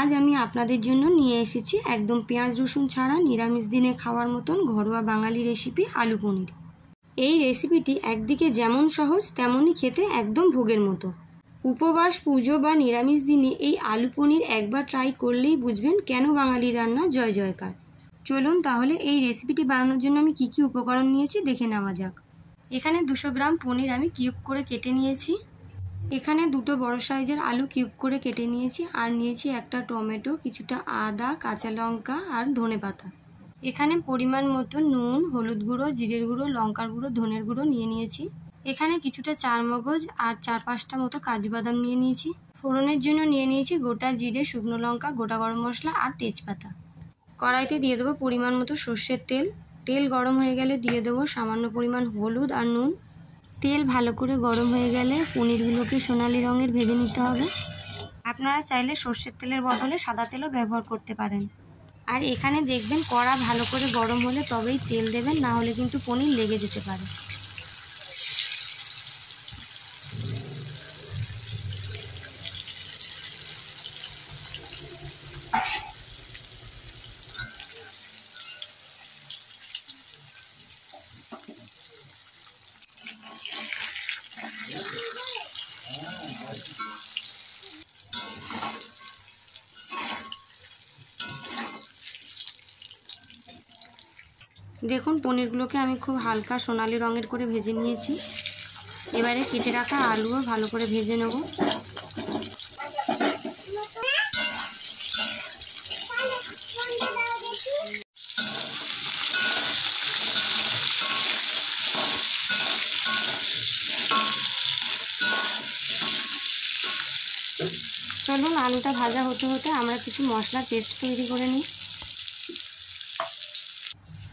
আজ আমি আপনাদের জন্য নিয়ে এসেছি একদম পেঁয়াজ রসুন ছাড়া নিরামিষ দিনে খাওয়ার মতন ঘরোয়া বাঙালি রেসিপি আলু পনির। এই রেসিপিটি একদিকে যেমন সহজ তেমনই খেতে একদম ভোগের মতো। উপবাস, পুজো বা নিরামিষ দিনে এই আলু পনির একবার ট্রাই করলেই বুঝবেন কেন বাঙালি রান্না জয় জয়কার। চলুন তাহলে এই রেসিপিটি বানানোর জন্য আমি কি উপকরণ নিয়েছি দেখে নেওয়া যাক। এখানে 200 গ্রাম পনির আমি কিউব করে কেটে নিয়েছি। এখানে দুটো বড় সাইজের আলু কিউব করে কেটে নিয়েছি, আর নিয়েছি একটা টমেটো, কিছুটা আদা, কাঁচা লঙ্কা আর ধনেপাতা। এখানে পরিমাণ মতো নুন, হলুদ গুঁড়ো, জিরের গুঁড়ো, লঙ্কার গুঁড়ো, ধনের গুঁড়ো নিয়ে নিয়েছি। এখানে কিছুটা চারমগজ আর 4-5টা মতো কাজু বাদাম নিয়ে নিয়েছি। ফোড়নের জন্য নিয়ে নিয়েছি গোটা জিরে, শুকনো লঙ্কা, গোটা গরম মশলা আর তেজপাতা। কড়াইতে দিয়ে দেবো পরিমাণ মতো সর্ষের তেল। তেল গরম হয়ে গেলে দিয়ে দেবো সামান্য পরিমাণ হলুদ আর নুন। তেল ভালো করে গরম হয়ে গেলে পনিরগুলোকে সোনালি রঙের ভেজে নিতে হবে। আপনারা চাইলে সর্ষের তেলের বদলে সাদা তেলও ব্যবহার করতে পারেন। আর এখানে দেখবেন কড়া ভালো করে গরম হলে তবেই তেল দেবেন, না হলে কিন্তু পনির লেগে যেতে পারে। দেখুন পনিরগুলোকে আমি খুব হালকা সোনালি রঙের করে ভেজে নিয়েছি। এবারে কেটে রাখা আলুও ভালো করে ভেজে নেব। চলুন আলুটা ভাজা হতে হতে আমরা কিছু মশলার পেস্ট তৈরি করে নিই।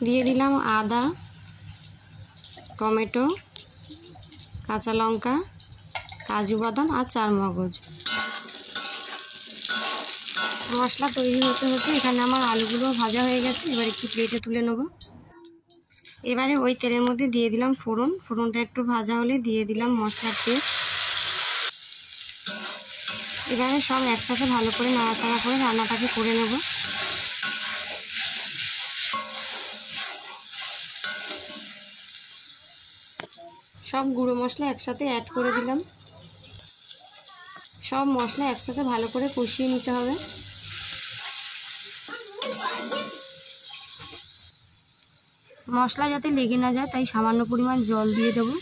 দিয়ে দিলাম আদা, টমেটো, কাঁচা লঙ্কা, কাজু বাদাম আর চারমগজ। মশলা তৈরি হতে হতে এখানে আমার আলুগুলো ভাজা হয়ে গেছে। এবার একটু প্লেটে তুলে নেব। এবারে ওই তেলের মধ্যে দিয়ে দিলাম ফোড়ন। ফোড়নটা একটু ভাজা হলে দিয়ে দিলাম মশলার পেস্ট। এবারে সব একসাথে ভালো করে নাড়াচাড়া করে রান্নাটাকে করে নেব। সব গুঁড়ো মশলা একসাথে অ্যাড করে দিলাম। সব মশলা একসাথে ভালো করে কষিয়ে নিতে হবে। মশলা যাতে লেগে না যায় তাই সামান্য পরিমাণ জল দিয়ে দেবো।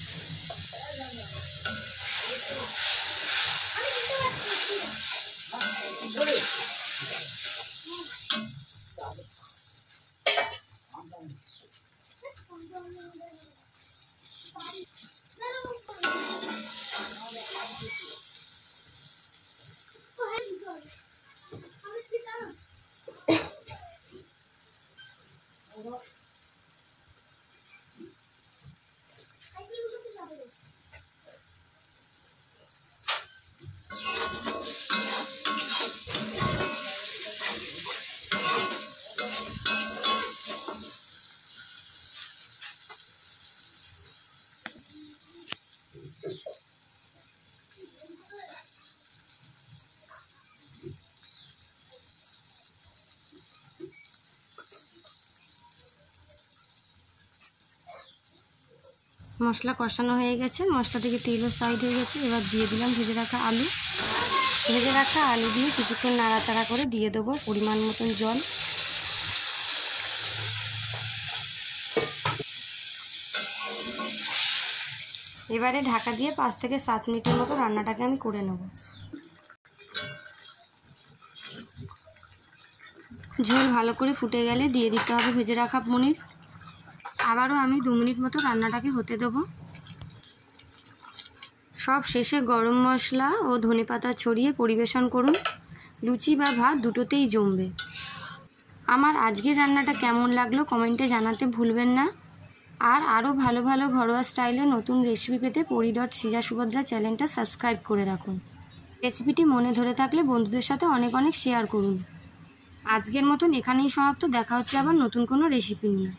মশলা কষানো হয়ে গেছে, মশলা থেকে তেলও সাইড হয়ে গেছে। এবার দিয়ে দিলাম ভেজে রাখা আলু। ভেজে রাখা আলু দিয়ে কিছুক্ষণ নাড়াচাড়া করে দিয়ে দেবো পরিমাণ মতন জল। এবারে ঢাকা দিয়ে 5 থেকে 7 মিনিটের মতো রান্নাটাকে আমি করে নেব। ঝোল ভালো করে ফুটে গেলে দিয়ে দিতে হবে ভেজে রাখা পনির। আবারও আমি 2 মিনিট মতো রান্নাটাকে হতে দেবো। সব শেষে গরম মশলা ও ধনেপাতা ছড়িয়ে পরিবেশন করুন। লুচি বা ভাত দুটোতেই জমবে। আমার আজকের রান্নাটা কেমন লাগলো কমেন্টে জানাতে ভুলবেন না। আর আরও ভালো ভালো ঘরোয়া স্টাইলে নতুন রেসিপি পেতে পরি.সিজা সুভদ্রা চ্যানেলটা সাবস্ক্রাইব করে রাখুন। রেসিপিটি মনে ধরে থাকলে বন্ধুদের সাথে অনেক অনেক শেয়ার করুন। আজকের মতন এখানেই সমাপ্ত। দেখা হচ্ছে আবার নতুন কোনো রেসিপি নিয়ে।